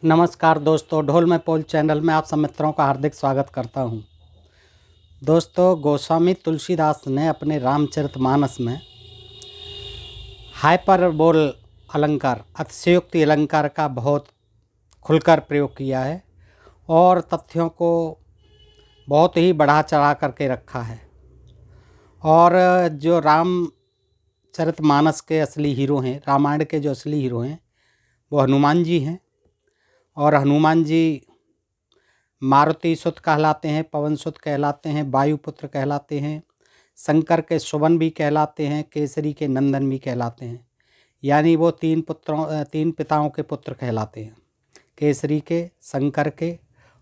नमस्कार दोस्तों, ढोल में पोल चैनल में आप सब मित्रों का हार्दिक स्वागत करता हूं। दोस्तों, गोस्वामी तुलसीदास ने अपने रामचरितमानस में हाइपरबोल अलंकार, अतिशयोक्ति अलंकार का बहुत खुलकर प्रयोग किया है और तथ्यों को बहुत ही बढ़ा चढ़ा करके रखा है। और जो रामचरितमानस के असली हीरो हैं, रामायण के जो असली हीरो हैं, वो हनुमान जी हैं। और हनुमान जी मारुति सुत कहलाते हैं, पवन सुत कहलाते हैं, वायुपुत्र कहलाते हैं, शंकर के सुवन भी कहलाते हैं, केसरी के नंदन भी कहलाते हैं। यानी वो तीन पिताओं के पुत्र कहलाते हैं, केसरी के, शंकर के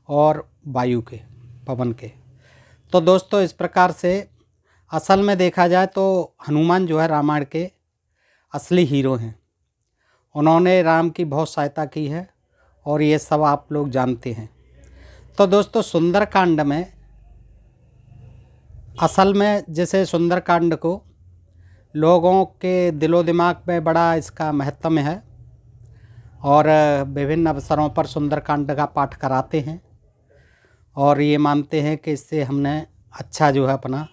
और वायु के, पवन के। तो दोस्तों, इस प्रकार से असल में देखा जाए तो हनुमान जो है रामायण के असली हीरो हैं। उन्होंने राम की बहुत सहायता की है और ये सब आप लोग जानते हैं। तो दोस्तों, सुंदरकांड में असल में जैसे सुंदरकांड को लोगों के दिलो दिमाग में बड़ा इसका महत्व है और विभिन्न अवसरों पर सुंदरकांड का पाठ कराते हैं और ये मानते हैं कि इससे हमने अच्छा जो है अपना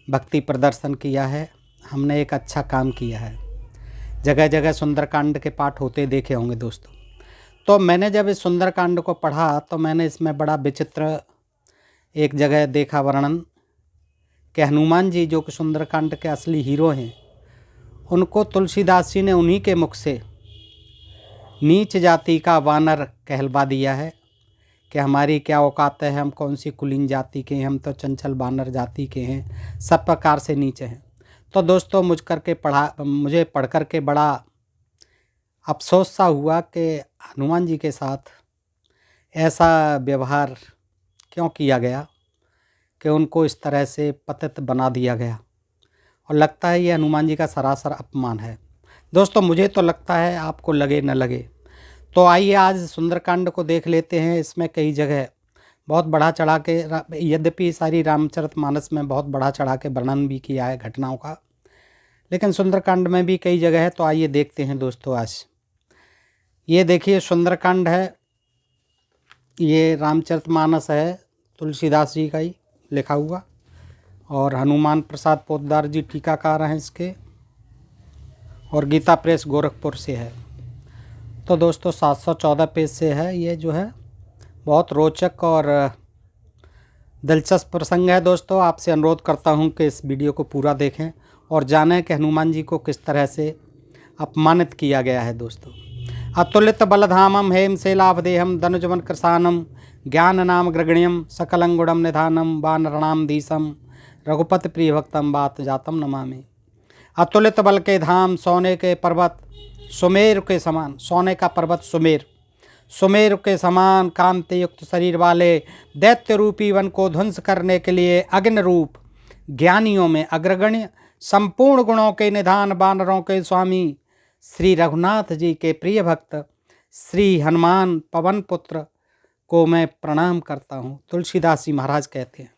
भक्ति प्रदर्शन किया है, हमने एक अच्छा काम किया है। जगह जगह सुंदरकांड के पाठ होते देखे होंगे दोस्तों। तो मैंने जब इस सुंदरकांड को पढ़ा तो मैंने इसमें बड़ा विचित्र एक जगह देखा वर्णन कि हनुमान जी जो कि सुंदरकांड के असली हीरो हैं, उनको तुलसीदास जी ने उन्हीं के मुख से नीच जाति का वानर कहलवा दिया है कि हमारी क्या औकात है, हम कौन सी कुलीन जाति के हैं, हम तो चंचल वानर जाति के हैं, सब प्रकार से नीचे हैं। तो दोस्तों, मुझे पढ़ कर के बड़ा अफसोस सा हुआ कि हनुमान जी के साथ ऐसा व्यवहार क्यों किया गया कि उनको इस तरह से पतित बना दिया गया। और लगता है ये हनुमान जी का सरासर अपमान है। दोस्तों, मुझे तो लगता है, आपको लगे न लगे। तो आइए आज सुंदरकांड को देख लेते हैं। इसमें कई जगह बहुत बढ़ा चढ़ा के, यद्यपि सारी रामचरितमानस में बहुत बढ़ा चढ़ा के वर्णन भी किया है घटनाओं का, लेकिन सुंदरकांड में भी कई जगह है। तो आइए देखते हैं दोस्तों। आज ये देखिए सुंदरकांड है, ये रामचरितमानस है, तुलसीदास जी का ही लिखा हुआ और हनुमान प्रसाद पोद्दार जी टीकाकार हैं इसके, और गीता प्रेस गोरखपुर से है। तो दोस्तों 714 पेज से है। ये जो है बहुत रोचक और दिलचस्प प्रसंग है। दोस्तों, आपसे अनुरोध करता हूं कि इस वीडियो को पूरा देखें और जानें कि हनुमान जी को किस तरह से अपमानित किया गया है। दोस्तों, अतुलित बलधामम हेम शैलाभदेहम धनुजवन कृशानम ज्ञान नाम ग्रगण्यम सकलंगुणम निधानम वानरणाम धीसम रघुपति प्रिय भक्तम बात जातम नमामि। अतुलित बल के धाम, सोने के पर्वत सुमेर के समान, सोने का पर्वत सुमेर के समान कांति युक्त शरीर वाले दैत्य रूपी वन को ध्वंस करने के लिए अग्नि रूप, ज्ञानियों में अग्रगण्य, संपूर्ण गुणों के निधान, वानरों के स्वामी श्री रघुनाथ जी के प्रिय भक्त श्री हनुमान पवन पुत्र को मैं प्रणाम करता हूँ। तुलसीदास जी महाराज कहते हैं,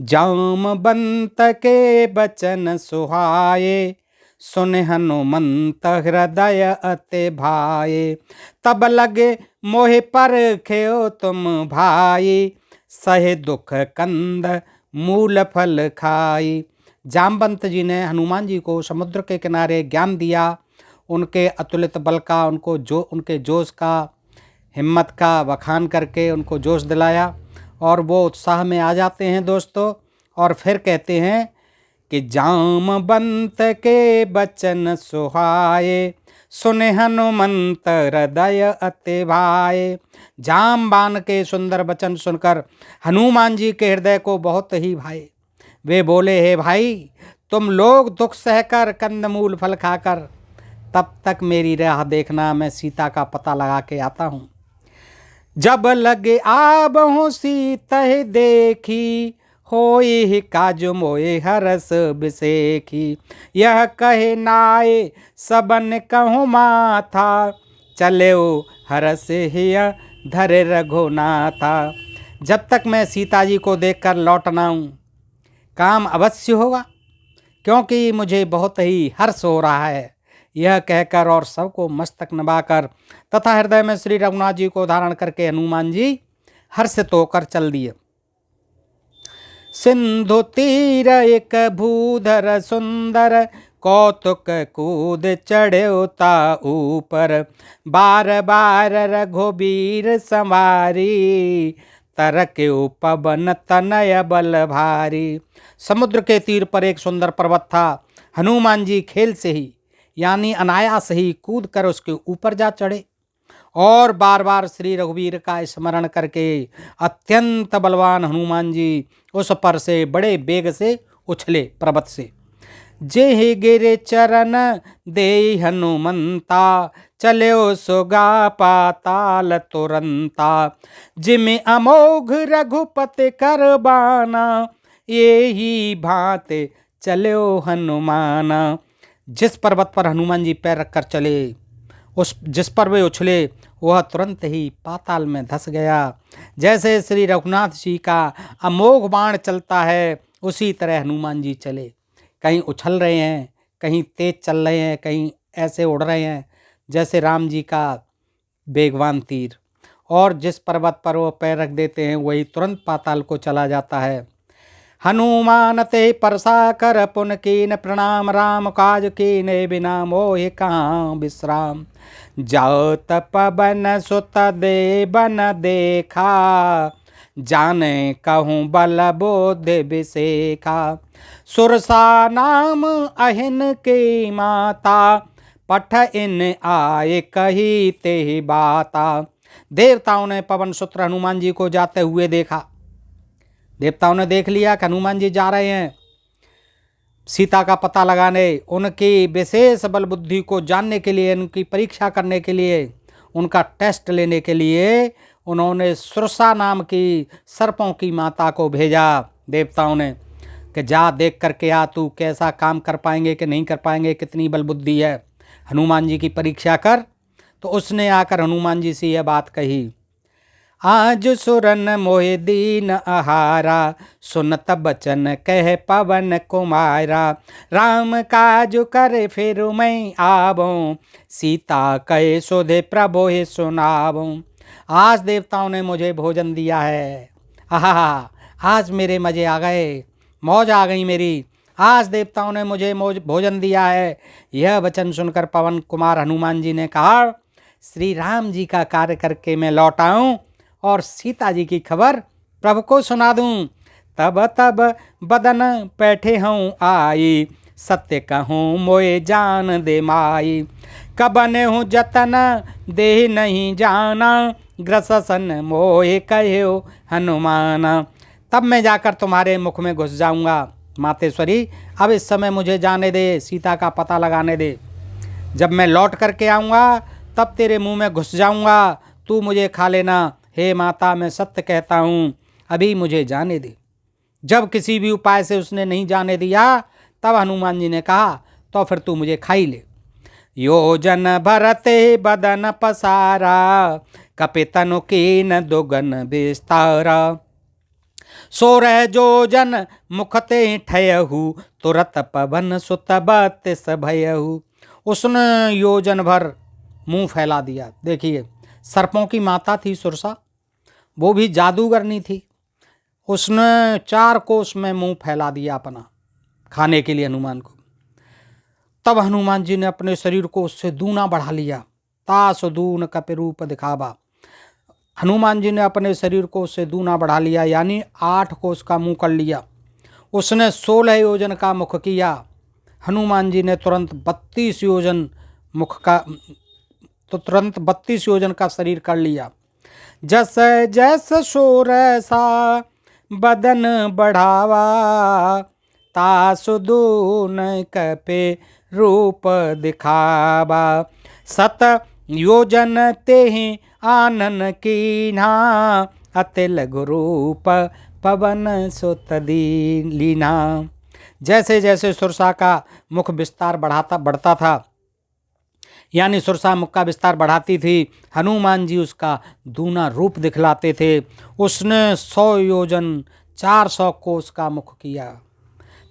जामवंत के बचन सुहाए, सुन हनुमंत हृदय अति भाए, तब लगे मोहि पर खेओ तुम भाई, सहे दुख कंद मूल फल खाई। जामवंत जी ने हनुमान जी को समुद्र के किनारे ज्ञान दिया, उनके अतुलित बल का, उनके जोश का, हिम्मत का बखान करके उनको जोश दिलाया और वो उत्साह में आ जाते हैं दोस्तों। और फिर कहते हैं कि जामवंत के बचन सुहाए, सुने हनुमंत हृदय अति भाए। जामबान के सुंदर वचन सुनकर हनुमान जी के हृदय को बहुत ही भाए। वे बोले, हे भाई, तुम लोग दुख सहकर कंदमूल फल खाकर तब तक मेरी राह देखना, मैं सीता का पता लगा के आता हूँ। जब लगे आब हूँ सीता देखी, होई काज मोए हरस बिसेखी। यह कहे नाये सबन कहूँ माथा, चले हरस हिय धरे रघुनाथा। जब तक मैं सीता जी को देखकर लौट ना आऊँ, काम अवश्य होगा, क्योंकि मुझे बहुत ही हर्ष हो रहा है। यह कहकर और सबको मस्तक नवाकर तथा हृदय में श्री रघुनाथ जी को धारण करके हनुमान जी हर्षित होकर चल दिए। सिंधु तीर एक भूधर सुंदर, कौतुक कूद चढ़्योता ऊपर, बार बार रघुबीर संवारी, तरक्यो पवन तनय बल भारी। समुद्र के तीर पर एक सुंदर पर्वत था। हनुमान जी खेल से ही यानी अनायास ही कूद कर उसके ऊपर जा चढ़े और बार बार श्री रघुवीर का स्मरण करके अत्यंत बलवान हनुमान जी उस पर से बड़े बेग से उछले पर्वत से। जेहि गिरे चरण दे हनुमंता, चल्यो सुगा पाताल तुरंता, जिमि अमोघ रघुपति कर बाना, यही भांति चल्यो हनुमाना। जिस पर्वत पर हनुमान जी पैर रखकर चले, उस जिस पर वे उछले वह तुरंत ही पाताल में धंस गया। जैसे श्री रघुनाथ जी का अमोघ बाण चलता है उसी तरह हनुमान जी चले। कहीं उछल रहे हैं, कहीं तेज चल रहे हैं, कहीं ऐसे उड़ रहे हैं जैसे राम जी का बेगवान तीर। और जिस पर्वत पर वो पैर रख देते हैं वही तुरंत पाताल को चला जाता है। हनुमान ते परसा कर पुन कीन प्रणाम, राम काज कीने बिना मोहि कहाँ विश्राम। जाओ पवन सुत देवन देखा, जाने कहूँ बल बोधि विसेखा। सुरसा नाम अहिन के माता, पठ इन आए कही ते बाता। देवताओं ने पवन सुत्र हनुमान जी को जाते हुए देखा। देवताओं ने देख लिया कि हनुमान जी जा रहे हैं सीता का पता लगाने, उनकी विशेष बल बुद्धि को जानने के लिए, उनकी परीक्षा करने के लिए, उनका टेस्ट लेने के लिए उन्होंने सुरसा नाम की सर्पों की माता को भेजा देवताओं ने कि जा देख करके आ, तू कैसा काम कर पाएंगे कि नहीं कर पाएंगे, कितनी बल बुद्धि है, हनुमान जी की परीक्षा कर। तो उसने आकर हनुमान जी से यह बात कही। आज सुरन मोहि दीन आहारा, सुनत बचन कह पवन कुमारा। राम काज करे फिर मैं आवूं, सीता कहे सुधे प्रभु ही सुनावूं। आज देवताओं ने मुझे भोजन दिया है, आहा आज मेरे मजे आ गए, मौज आ गई मेरी। आज देवताओं ने मुझे भोजन दिया है। यह वचन सुनकर पवन कुमार हनुमान जी ने कहा, श्री राम जी का कार्य करके मैं लौट आऊं और सीता जी की खबर प्रभु को सुना दूं। तब तब बदन पैठे हूँ आई, सत्य कहूँ मोए जान दे माई। कबने हूँ जतन दे नहीं जाना, ग्रसन मोए कहो हनुमाना। तब मैं जाकर तुम्हारे मुख में घुस जाऊंगा। मातेश्वरी अब इस समय मुझे जाने दे, सीता का पता लगाने दे। जब मैं लौट करके आऊँगा तब तेरे मुंह में घुस जाऊंगा, तू मुझे खा लेना। हे माता मैं सत्य कहता हूँ, अभी मुझे जाने दे। जब किसी भी उपाय से उसने नहीं जाने दिया तब हनुमान जी ने कहा, तो फिर तू मुझे खा ही ले। योजन भरते बदन पसारा, कपितनु कीन दुगन विस्तारा। 16 जोजन मुखते ठयहु, तुरत पवन सुत बत्तीस भयहु। उसने योजन भर मुंह फैला दिया। देखिए सर्पों की माता थी सुरसा, वो भी जादूगरनी थी। उसने 4 कोस में मुंह फैला दिया अपना खाने के लिए हनुमान को। तब हनुमान जी ने अपने शरीर को उससे दूना बढ़ा लिया। तास दून कपि रूप दिखावा। हनुमान जी ने अपने शरीर को उससे दूना बढ़ा लिया, यानी 8 कोस का मुंह कर लिया। उसने 16 योजन का मुख किया। हनुमान जी ने तुरंत 32 योजन तुरंत 32 योजन का शरीर कर लिया। जस जस सोरसा बदन बढ़ावा, तासु दून कपि रूप दिखावा। सत योजन तेहि आनन कीन्हा, अति लघु रूप पवन सुत लीना। जैसे जैसे सुरसा का मुख विस्तार बढ़ता था, यानी सुरसा मुख का विस्तार बढ़ाती थी, हनुमान जी उसका दूना रूप दिखलाते थे। उसने 100 योजन 400 कोस का मुख किया।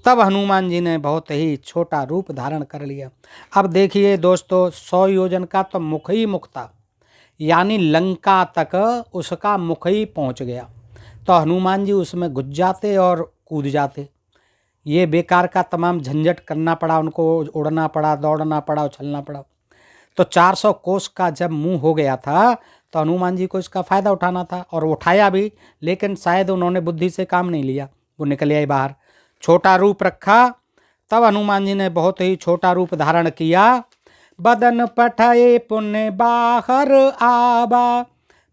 तब हनुमान जी ने बहुत ही छोटा रूप धारण कर लिया। अब देखिए दोस्तों, 100 योजन का तो मुख ही मुख था, यानी लंका तक उसका मुख ही पहुंच गया। तो हनुमान जी उसमें घुस जाते और कूद जाते। ये बेकार का तमाम झंझट करना पड़ा उनको, उड़ना पड़ा, दौड़ना पड़ा, उछलना पड़ा। तो 400 कोस का जब मुंह हो गया था तो हनुमान जी को इसका फ़ायदा उठाना था, और उठाया भी, लेकिन शायद उन्होंने बुद्धि से काम नहीं लिया। वो निकल आए बाहर, छोटा रूप रखा। तब हनुमान जी ने बहुत ही छोटा रूप धारण किया। बदन पठाए पुण्य बाहर आबा,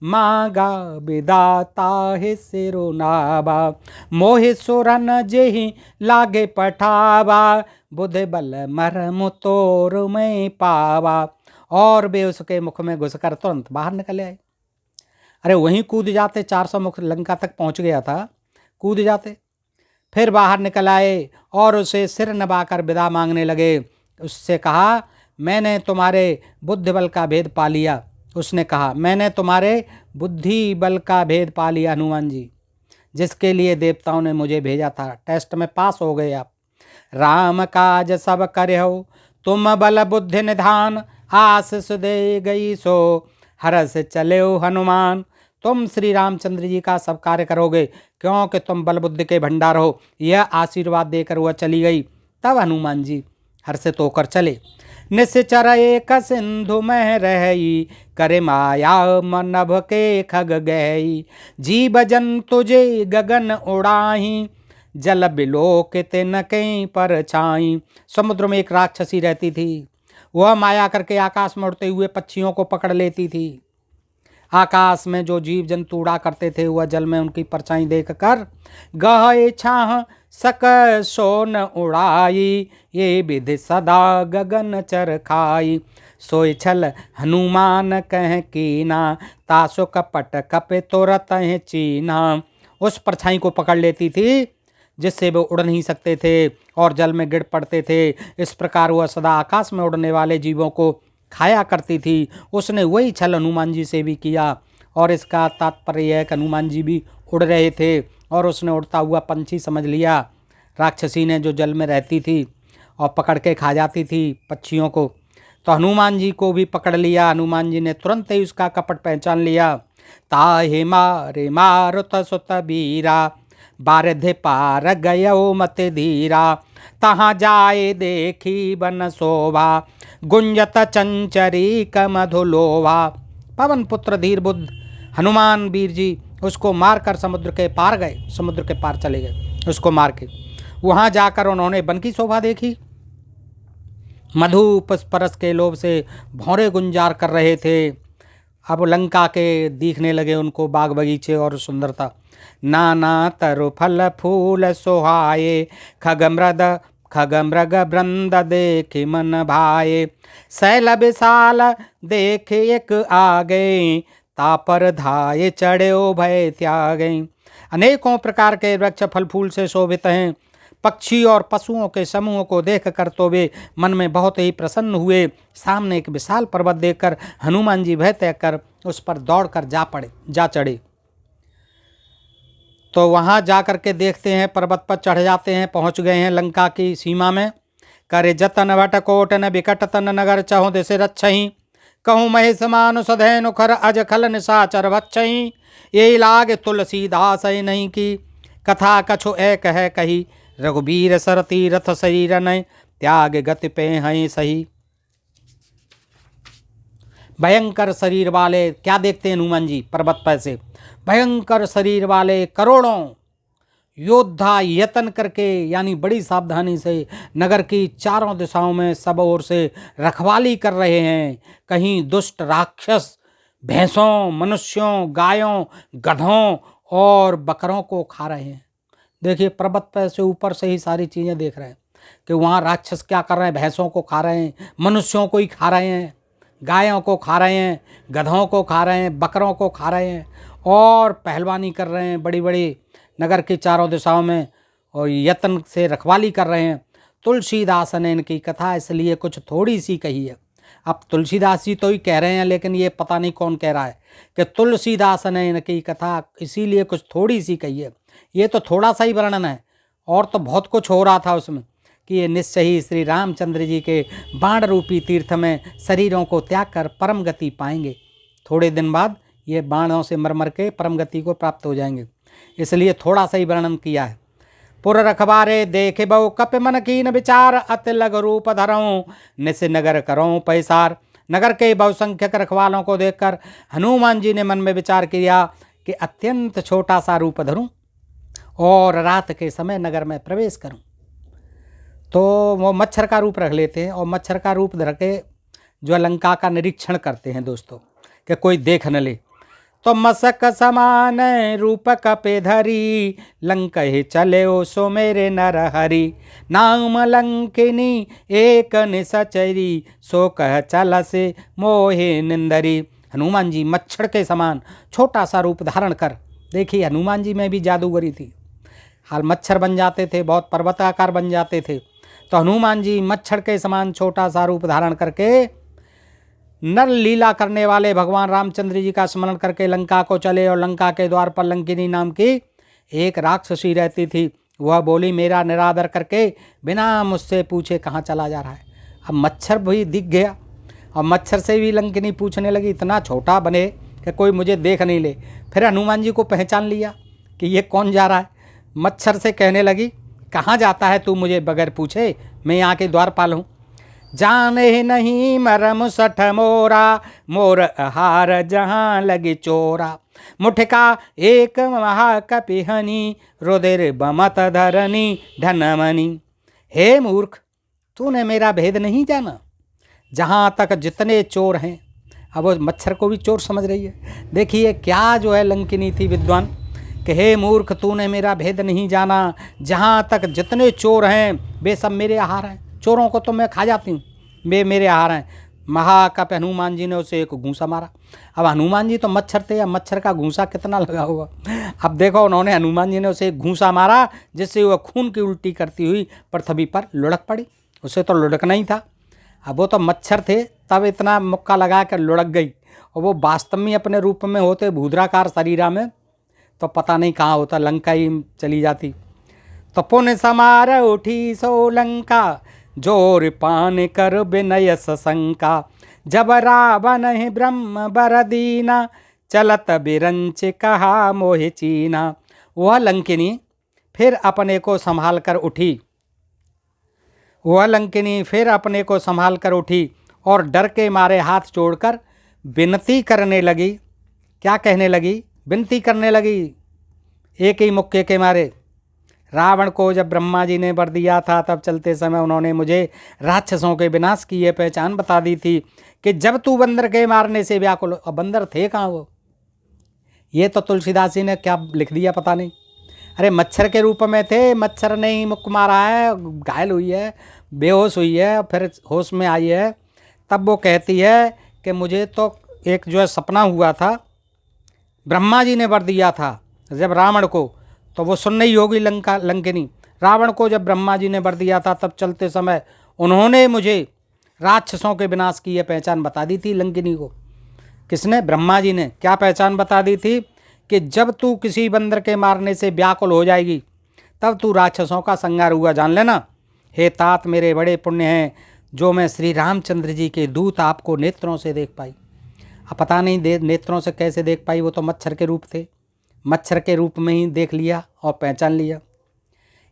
मांगा विदाता है सिरो नाबा, मोहि सुरन जेहि लागे पठावा, बुध बल मरम तोर में पावा। और वे उसके मुख में घुसकर तुरंत बाहर निकले आए। अरे वहीं कूद जाते, 400 मुख लंका तक पहुंच गया था, कूद जाते। फिर बाहर निकल आए और उसे सिर नवाकर विदा मांगने लगे। उससे कहा, मैंने तुम्हारे बुद्धि बल का भेद पा लिया। उसने कहा, मैंने तुम्हारे बुद्धि बल का भेद पा लिया हनुमान जी, जिसके लिए देवताओं ने मुझे भेजा था। टेस्ट में पास हो गए आप। राम काज सब करे हो, तुम बल बुद्धि निधान, आशीष दे गई सो हरस चले हो हनुमान। तुम श्री रामचंद्र जी का सब कार्य करोगे, क्योंकि तुम बल बुद्धि के भंडार हो। यह आशीर्वाद देकर वह चली गई। तब हनुमान जी हर्षित होकर चले। निश्चर एक सिंधु में रही, करे माया मनभ के खग गई, जीव जंतु जे गगन उड़ाही, जल बिलोकित न कहीं पर छाई। समुद्र में एक राक्षसी रहती थी। वह माया करके आकाश में उड़ते हुए पक्षियों को पकड़ लेती थी। आकाश में जो जीव जंतु उड़ा करते थे, वह जल में उनकी परछाई देखकर गहे छाह सक सोन उड़ाई, ये विधि सदा गगन चर खाई। सोय छल हनुमान कह कीना, तासो कपट कपे तुरत चीना। उस परछाई को पकड़ लेती थी, जिससे वे उड़ नहीं सकते थे और जल में गिर पड़ते थे। इस प्रकार वह सदा आकाश में उड़ने वाले जीवों को खाया करती थी। उसने वही छल हनुमान जी से भी किया, और इसका तात्पर्य है कि हनुमान जी भी उड़ रहे थे और उसने उड़ता हुआ पंछी समझ लिया राक्षसी ने, जो जल में रहती थी और पकड़ के खा जाती थी पक्षियों को। तो हनुमान जी को भी पकड़ लिया। हनुमान जी ने तुरंत ही उसका कपट पहचान लिया। ताहे मारे मारुत सुत बीरा, बारधे पार गयो मत धीरा, तहाँ जाए देखी बन शोभा, गुंजत चंचरी कमधुलोभा। पवन पुत्र धीर बुद्ध हनुमान वीर जी उसको मारकर समुद्र के पार गए, समुद्र के पार चले गए उसको मार के। वहाँ जाकर उन्होंने वन की शोभा देखी। मधु पुष्परस के लोभ से भौरे गुंजार कर रहे थे। अब लंका के दिखने लगे उनको बाग बगीचे और सुंदरता। नाना तरु फल फूल सोहाए, खग मृग वृंद देख मन भाए, शैल विशाल देख एक आगे, तापर धाये चढ़ो भय त्यागे। अनेकों प्रकार के वृक्ष फल फूल से शोभित हैं। पक्षी और पशुओं के समूह को देख कर तो वे मन में बहुत ही प्रसन्न हुए। सामने एक विशाल पर्वत देखकर हनुमान जी भय त्याग कर उस पर दौड़कर जा चढ़े। तो वहाँ जा कर के देखते हैं, पर्वत पर चढ़ जाते हैं, पहुँच गए हैं लंका की सीमा में। करे जतन वट कोटन विकट तन नगर, चहु दिस रक्षहीं, कहूँ महेश मानु सधैनु खर अज खल निशाचर बक्षहीं। यही लाग तुलसीदास नहीं की, कथा कछु एक है कही, रघुबीर सर तीरथ शरीर नय, त्याग गति पे हैं सही। भयंकर शरीर वाले, क्या देखते हैं हनुमान जी पर्वत पर से, भयंकर शरीर वाले करोड़ों योद्धा यत्न करके, यानी बड़ी सावधानी से नगर की चारों दिशाओं में सब ओर से रखवाली कर रहे हैं। कहीं दुष्ट राक्षस भैंसों, मनुष्यों, गायों, गधों और बकरों को खा रहे हैं। देखिए पर्वत पर से ऊपर से ही सारी चीज़ें देख रहे हैं कि वहाँ राक्षस क्या कर रहे हैं। भैंसों को खा रहे हैं, मनुष्यों को ही खा रहे हैं, गायों को खा रहे हैं, गधों को खा रहे हैं, बकरों को खा रहे हैं, और पहलवानी कर रहे हैं बड़ी बड़ी नगर की चारों दिशाओं में, और यत्न से रखवाली कर रहे हैं। तुलसीदास ने इनकी कथा इसलिए कुछ थोड़ी सी कही है। अब तुलसीदास जी तो ही कह रहे हैं, लेकिन ये पता नहीं कौन कह रहा है कि तुलसीदास ने इनकी कथा इसीलिए कुछ थोड़ी सी कही है। ये तो थोड़ा सा ही वर्णन है, और तो बहुत कुछ हो रहा था उसमें कि ये निश्चय ही श्री रामचंद्र जी के बाण रूपी तीर्थ में शरीरों को त्याग कर परम गति पाएंगे। थोड़े दिन बाद ये बाणों से मर मर के परम गति को प्राप्त हो जाएंगे, इसलिए थोड़ा सा ही वर्णन किया है। पुर रखबारे देखे बहु कप मन कीन विचार, अति लघु रूप धरऊं निस नगर करऊं पैसार। नगर के बहुसंख्यक रखवालों को देखकर हनुमान जी ने मन में विचार किया कि अत्यंत छोटा सा रूप धरूं और रात के समय नगर में प्रवेश करूं। तो वो मच्छर का रूप रख लेते हैं और मच्छर का रूप धर के जो लंका का निरीक्षण करते हैं दोस्तों, कि कोई देख न ले। तो मसक समान रूप कपे धरी, लंक ही चले ओ सो मेरे नर हरि। नाम लंकिनी एक निसचरी, सो कह चल से मोहे निंदरी। हनुमान जी मच्छर के समान छोटा सा रूप धारण कर, देखिए हनुमान जी में भी जादूगरी थी। हाल मच्छर बन जाते थे, बहुत पर्वताकार बन जाते थे, तो हनुमान जी मच्छर के समान छोटा सा रूप धारण करके नर लीला करने वाले भगवान रामचंद्र जी का स्मरण करके लंका को चले। और लंका के द्वार पर लंकिनी नाम की एक राक्षसी रहती थी। वह बोली, मेरा निरादर करके बिना मुझसे पूछे कहाँ चला जा रहा है। अब मच्छर भी दिख गया और मच्छर से भी लंकिनी पूछने लगी, इतना छोटा बने कि कोई मुझे देख नहीं ले। फिर हनुमान जी को पहचान लिया कि ये कौन जा रहा है। मच्छर से कहने लगी, कहाँ जाता है तू मुझे बगैर पूछे, मैं यहाँ के द्वारपाल हूँ। जाने नहीं मरम सठ मोरा, मोर आहार जहाँ लगे चोरा। मुठका एक महाकपिहनी, रुधिर बमत धरनी धनमनी। हे मूर्ख, तूने मेरा भेद नहीं जाना, जहाँ तक जितने चोर हैं। अब वो मच्छर को भी चोर समझ रही है। देखिए क्या जो है लंकिनी थी विद्वान, कि हे मूर्ख, तूने मेरा भेद नहीं जाना, जहाँ तक जितने चोर हैं वे सब मेरे आहार हैं। चोरों को तो मैं खा जाती हूँ, वे मेरे आहार हैं। महाकप हनुमान जी ने उसे एक घूंसा मारा। अब हनुमान जी तो मच्छर थे, अब मच्छर का घूंसा कितना लगा होगा। अब देखो उन्होंने हनुमान जी ने उसे एक घूंसा मारा, जिससे वह खून की उल्टी करती हुई पृथ्वी पर लुढ़क पड़ी। उसे तो लुढ़कना ही था, अब वो तो मच्छर थे, तब इतना मुक्का लगा कर लुढ़क गई। और वो वास्तव में अपने रूप में होते भूद्राकार शरीरा में, तो पता नहीं कहाँ होता, लंका ही चली जाती। तो पुन समार उठी सो लंका, जोर पान कर विनय सशंका। जब रावण है ब्रह्म बर दीना, चलत बिरंच कहा मोहि चीना। वह लंकिनी फिर अपने को संभाल कर उठी, और डर के मारे हाथ जोड़कर विनती करने लगी। क्या कहने लगी? विनती करने लगी एक ही मुक्के के मारे। रावण को जब ब्रह्मा जी ने वर दिया था, तब चलते समय उन्होंने मुझे राक्षसों के विनाश की ये पहचान बता दी थी कि जब तू बंदर के मारने से व्याकुल। और बंदर थे कहाँ वो? ये तो तुलसीदास जी ने क्या लिख दिया पता नहीं। अरे मच्छर के रूप में थे, मच्छर ने ही मुक्क मारा है, घायल हुई है, बेहोश हुई है, फिर होश में आई है। तब वो कहती है कि मुझे तो एक जो है सपना हुआ था, ब्रह्मा जी ने वर दिया था जब रावण को, तो वो सुन नहीं होगी लंकिनी। रावण को जब ब्रह्मा जी ने वर दिया था, तब चलते समय उन्होंने मुझे राक्षसों के विनाश की यह पहचान बता दी थी लंकिनी को। किसने? ब्रह्मा जी ने। क्या पहचान बता दी थी? कि जब तू किसी बंदर के मारने से व्याकुल हो जाएगी, तब तू राक्षसों का संहार हुआ जान लेना। हे तात, मेरे बड़े पुण्य हैं जो मैं श्री रामचंद्र जी के दूत आपको नेत्रों से देख पाई। अब पता नहीं नेत्रों से कैसे देख पाई, वो तो मच्छर के रूप थे, मच्छर के रूप में ही देख लिया और पहचान लिया।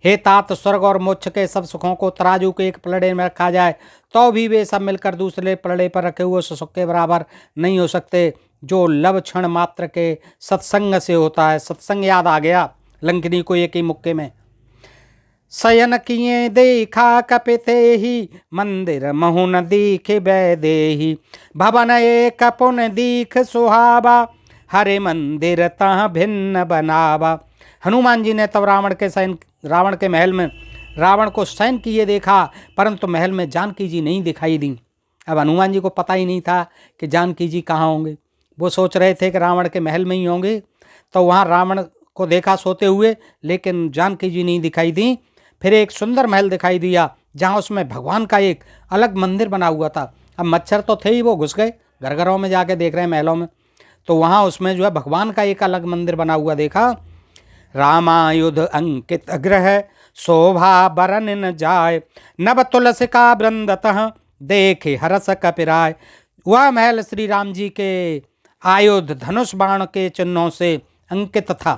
हे तात, स्वर्ग और मोक्ष के सब सुखों को तराजू के एक पलड़े में रखा जाए, तो भी वे सब मिलकर दूसरे पलड़े पर रखे हुए सुख के बराबर नहीं हो सकते, जो लव क्षण मात्र के सत्संग से होता है। सत्संग याद आ गया लंकिनी को एक ही मुक्के में। शयन किए देखा कपिते ही, मंदिर महुन दीख बैदेही। भवन एक पुन दीख सुहावा, हरे मंदिर तह भिन्न बनावा। हनुमान जी ने तब रावण के महल में रावण को शयन किए देखा, परंतु महल में जानकी जी नहीं दिखाई दी। अब हनुमान जी को पता ही नहीं था कि जानकी जी कहाँ होंगे। वो सोच रहे थे कि रावण के महल में ही होंगे, तो वहाँ रावण को देखा सोते हुए, लेकिन जानकी जी नहीं दिखाई दी। फिर एक सुंदर महल दिखाई दिया, जहाँ उसमें भगवान का एक अलग मंदिर बना हुआ था। अब मच्छर तो थे ही, वो घुस गए घर घरों में, जाके देख रहे हैं महलों में, तो वहाँ उसमें जो है भगवान का एक अलग मंदिर बना हुआ देखा। रामायुध अंकित ग्रह, शोभा बरन न जाय, नभ तुलसी का वृंदतः देखे हरस कपिराय। वह महल श्री राम जी के आयुध धनुष बाण के चिन्हों से अंकित था।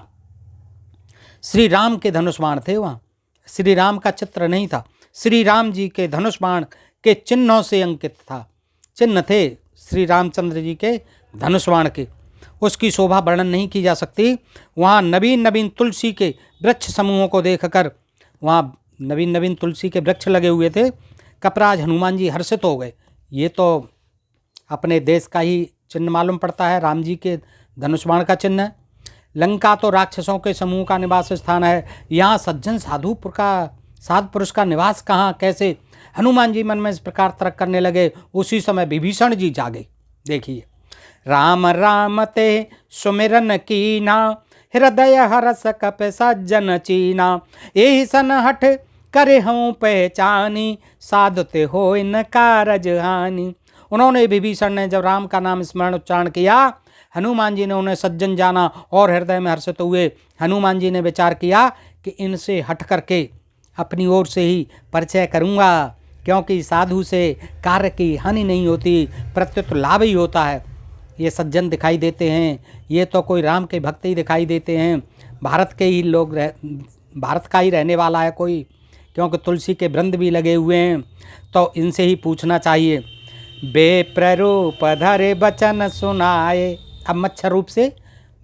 श्री राम के धनुष बाण थे, वहाँ श्री राम का चित्र नहीं था, श्री राम जी के धनुष बाण के चिन्हों से अंकित था, चिन्ह थे श्री रामचंद्र जी के धनुष बाण के। उसकी शोभा वर्णन नहीं की जा सकती। वहाँ नवीन नवीन तुलसी के वृक्ष समूहों को देखकर, वहाँ नवीन नवीन तुलसी के वृक्ष लगे हुए थे। कपराज हनुमान जी हर्षित हो गए। ये तो अपने देश का ही चिन्ह मालूम पड़ता है, राम जी के धनुष बाण का चिन्ह है। लंका तो राक्षसों के समूह का निवास स्थान है, यहाँ सज्जन साधु पुरुष का निवास कहाँ, कैसे? हनुमान जी मन में इस प्रकार तर्क करने लगे। उसी समय विभीषण जी जागे। देखिए, राम राम ते सुमिरन कीना, हृदय हरस कप सज्जन चीना, एहि सन हठ करे हूँ पहचानी, साधुते हो इन कारज हानि। उन्होंने, विभीषण ने जब राम का नाम स्मरण उच्चारण किया, हनुमान जी ने उन्हें सज्जन जाना और हृदय में हर्षित हुए। हनुमान जी ने विचार किया कि इनसे हट करके अपनी ओर से ही परिचय करूँगा, क्योंकि साधु से कार्य की हानि नहीं होती, प्रत्युत लाभ ही होता है। ये सज्जन दिखाई देते हैं, ये तो कोई राम के भक्त ही दिखाई देते हैं, भारत के ही लोग भारत का ही रहने वाला है कोई, क्योंकि तुलसी के वृंद भी लगे हुए हैं, तो इनसे ही पूछना चाहिए। बेप्ररूप धरे बचन सुनाए, अब मच्छर रूप से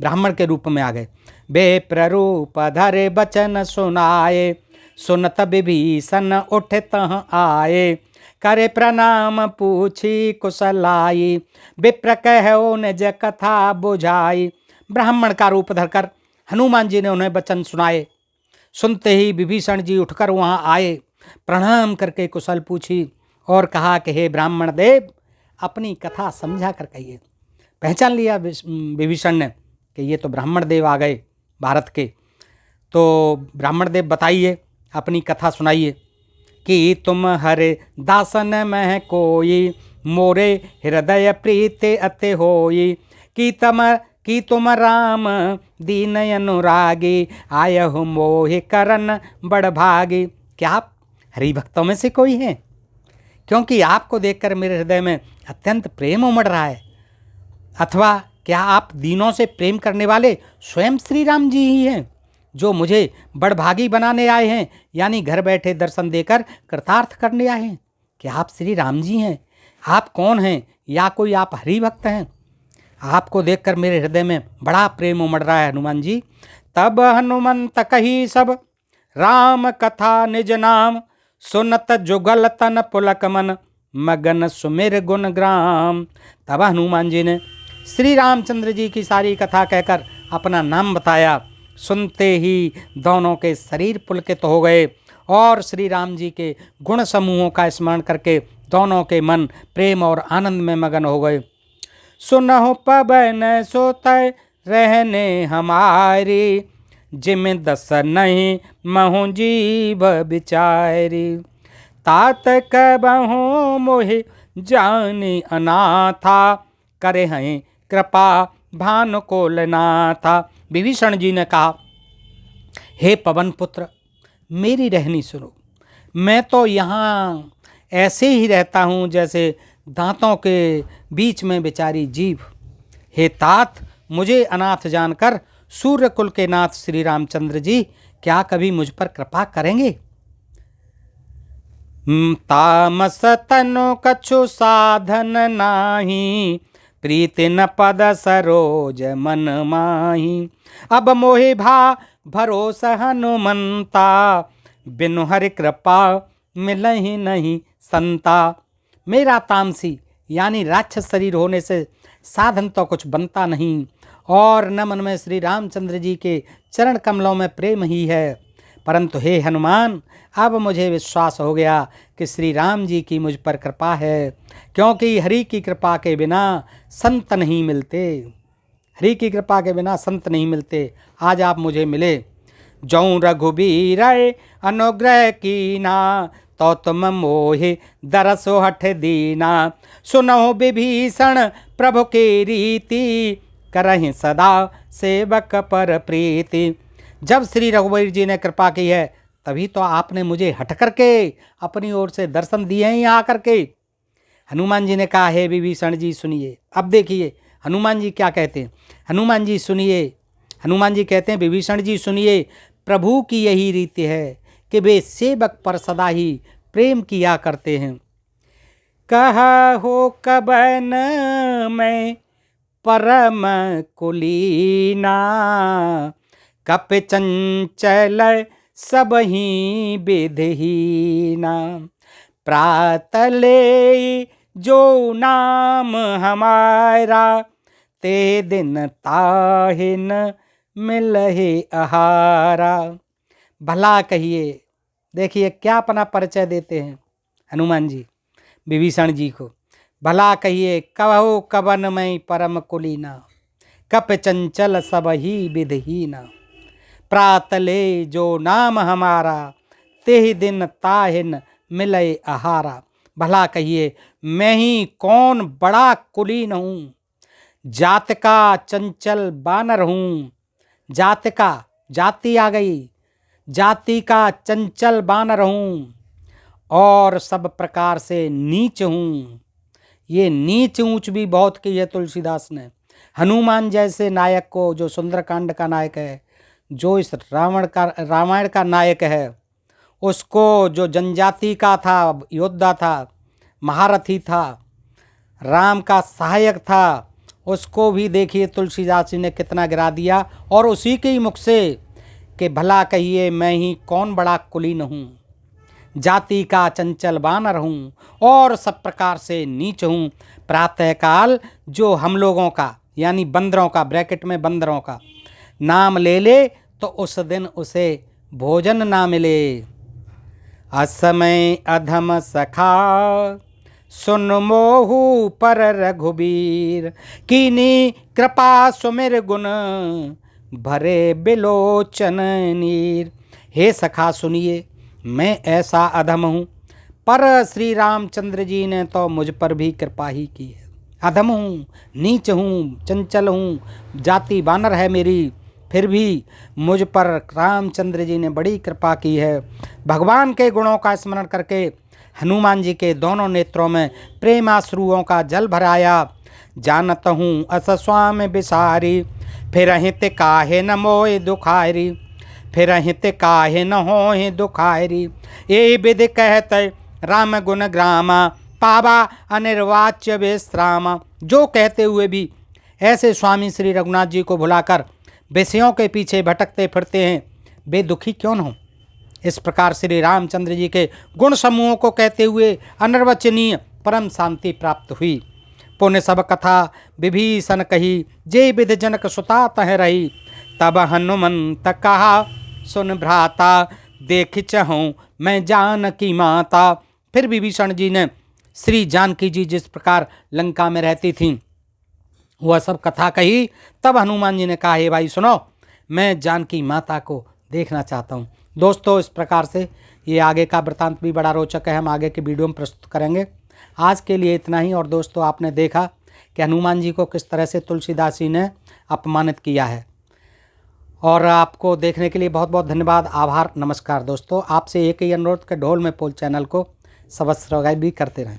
ब्राह्मण के रूप में आ गए। बेप्ररूप धरे बचन सुनाए, सुनत विभीषण उठ तह आए, करे प्रणाम पूछी कुशलाई, विप्र कहो निज कथा बुझाई। ब्राह्मण का रूप धरकर हनुमान जी ने उन्हें वचन सुनाए। सुनते ही विभीषण जी उठकर वहाँ आए, प्रणाम करके कुशल पूछी और कहा कि हे ब्राह्मण देव, अपनी कथा समझा कर कहिए। पहचान लिया विभीषण ने कि ये तो ब्राह्मण देव आ गए भारत के। तो ब्राह्मण देव बताइए, अपनी कथा सुनाइए। कि तुम हरे दासन में कोई, मोरे हृदय प्रीति अति होई, कि तुम राम दीन अनुरागी, आय हो मोहि करन बड़ भागी। क्या आप हरि भक्तों में से कोई हैं? क्योंकि आपको देखकर मेरे हृदय में अत्यंत प्रेम उमड़ रहा है। अथवा क्या आप दीनों से प्रेम करने वाले स्वयं श्री राम जी ही हैं, जो मुझे बड़भागी बनाने आए हैं, यानी घर बैठे दर्शन देकर कृतार्थ करने आए हैं? क्या आप श्री राम जी हैं? आप कौन हैं? या कोई आप हरि भक्त हैं? आपको देखकर मेरे हृदय में बड़ा प्रेम उमड़ रहा है हनुमान जी। तब हनुमंत कही सब राम कथा निज नाम, सुनत जुगल तन पुलक मन, मगन सुमिर गुण ग्राम। तब हनुमान जी ने श्री रामचंद्र जी की सारी कथा कहकर अपना नाम बताया। सुनते ही दोनों के शरीर पुलकित हो गए और श्री राम जी के गुण समूहों का स्मरण करके दोनों के मन प्रेम और आनंद में मगन हो गए। सुनहु पवन सोतय रहने हमारी, जिम दस नहीं महु जीव बिचारी, तात कबहु मोहि जानी अनाथा, करे हैं कृपा भानु कोलनाथा। विभीषण जी ने कहा, हे पवन पुत्र, मेरी रहनी सुनो। मैं तो यहाँ ऐसे ही रहता हूँ जैसे दांतों के बीच में बेचारी जीव। हे तात, मुझे अनाथ जानकर सूर्य कुल के नाथ श्री रामचंद्र जी क्या कभी मुझ पर कृपा करेंगे? तामस तनु कछु साधन नाही, प्रीति न पद सरोज मन माही, अब मोहि भा भरोसा हनुमंता, बिनु हरि कृपा मिलहि नहीं संता। मेरा तामसी यानी राक्षस शरीर होने से साधन तो कुछ बनता नहीं, और न मन में श्री रामचंद्र जी के चरण कमलों में प्रेम ही है। परंतु हे हनुमान, अब मुझे विश्वास हो गया कि श्री राम जी की मुझ पर कृपा है, क्योंकि हरि की कृपा के बिना संत नहीं मिलते। हरि की कृपा के बिना संत नहीं मिलते। आज आप मुझे मिले। जौं रघुबीर अनुग्रह कीना, तो तुम मोहि दरसो हठ दीना, सुनहो विभीषण प्रभु के रीति, करहि सदा सेवक पर प्रीति। जब श्री रघुवीर जी ने कृपा की है, तभी तो आपने मुझे हट करके अपनी ओर से दर्शन दिए हैं यहाँ करके। हनुमान जी ने कहा, हे विभीषण जी सुनिए। अब देखिए हनुमान जी क्या कहते हैं। हनुमान जी सुनिए, हनुमान जी कहते हैं, विभीषण जी सुनिए, प्रभु की यही रीति है कि वे सेवक पर सदा ही प्रेम किया करते हैं। कहा हो कबन मैं परम कुलीना, कप चंचल सब ही विधहीना। प्रातले जो नाम हमारा, ते दिन ताहि न मिलहि आहारा। भला कहिए, देखिए क्या अपना परिचय देते हैं हनुमान जी विभीषण जी को। भला कहिए कहो कबन मैं परम कुलीना, कप चंचल सब ही विधहीना। प्रातले जो नाम हमारा, ते दिन ताहिन मिले आहारा। भला कहिए मैं ही कौन बड़ा कुलीन हूँ, जात का चंचल बानर हूँ। जात का, जाति आ गई, जाति का चंचल बानर हूँ और सब प्रकार से नीच हूँ। ये नीच ऊंच भी बहुत की है तुलसीदास ने। हनुमान जैसे नायक को, जो सुंदरकांड का नायक है, जो इस रामायण का नायक है, उसको जो जनजाति का था, योद्धा था, महारथी था, राम का सहायक था, उसको भी देखिए तुलसीदास जी ने कितना गिरा दिया। और उसी के ही मुख से कि भला कहिए मैं ही कौन बड़ा कुलीन हूँ, जाति का चंचल बानर हूँ और सब प्रकार से नीच हूँ। प्रातःकाल जो हम लोगों का, यानी बंदरों का, ब्रैकेट में बंदरों का नाम ले ले तो उस दिन उसे भोजन ना मिले। असमय अधम सखा सुन मोहु पर रघुबीर, कीनी कृपा सुमिर गुण भरे बिलोचन नीर। हे सखा सुनिए, मैं ऐसा अधम हूँ, पर श्री रामचंद्र जी ने तो मुझ पर भी कृपा ही की है। अधम हूँ, नीच हूँ, चंचल हूँ, जाति बानर है मेरी, फिर भी मुझ पर रामचंद्र जी ने बड़ी कृपा की है। भगवान के गुणों का स्मरण करके हनुमान जी के दोनों नेत्रों में प्रेमाश्रुओं का जल भराया। जानत हूँ अस स्वामी बिसारी, फिर हित काहे न मोहि दुखारी। फिर हित काहे न होहि दुखारी, ये विधि कहते राम गुण ग्रामा, पावा अनिर्वाच्य विश्रामा। जो कहते हुए भी ऐसे स्वामी श्री रघुनाथ जी को भुलाकर विषयों के पीछे भटकते फिरते हैं, वे दुखी क्यों न हो। इस प्रकार श्री रामचंद्र जी के गुण समूहों को कहते हुए अनिर्वचनीय परम शांति प्राप्त हुई। पुण्य सब कथा विभीषण कही, जे विधि जनक सुता तह रही। तब हनुमंत कहा सुन भ्राता, देख चहूँ मैं जानकी माता। फिर विभीषण जी ने श्री जानकी जी जिस प्रकार लंका में रहती थीं वह सब कथा कही। तब हनुमान जी ने कहा, हे भाई सुनो, मैं जानकी माता को देखना चाहता हूँ। दोस्तों, इस प्रकार से ये आगे का वृतांत भी बड़ा रोचक है, हम आगे के वीडियो में प्रस्तुत करेंगे। आज के लिए इतना ही। और दोस्तों, आपने देखा कि हनुमान जी को किस तरह से तुलसीदास जी ने अपमानित किया है। और आपको देखने के लिए बहुत बहुत धन्यवाद, आभार, नमस्कार। दोस्तों, आपसे एक ही अनुरोध कि ढोल में पोल चैनल को सब्सक्राइब भी करते रहें।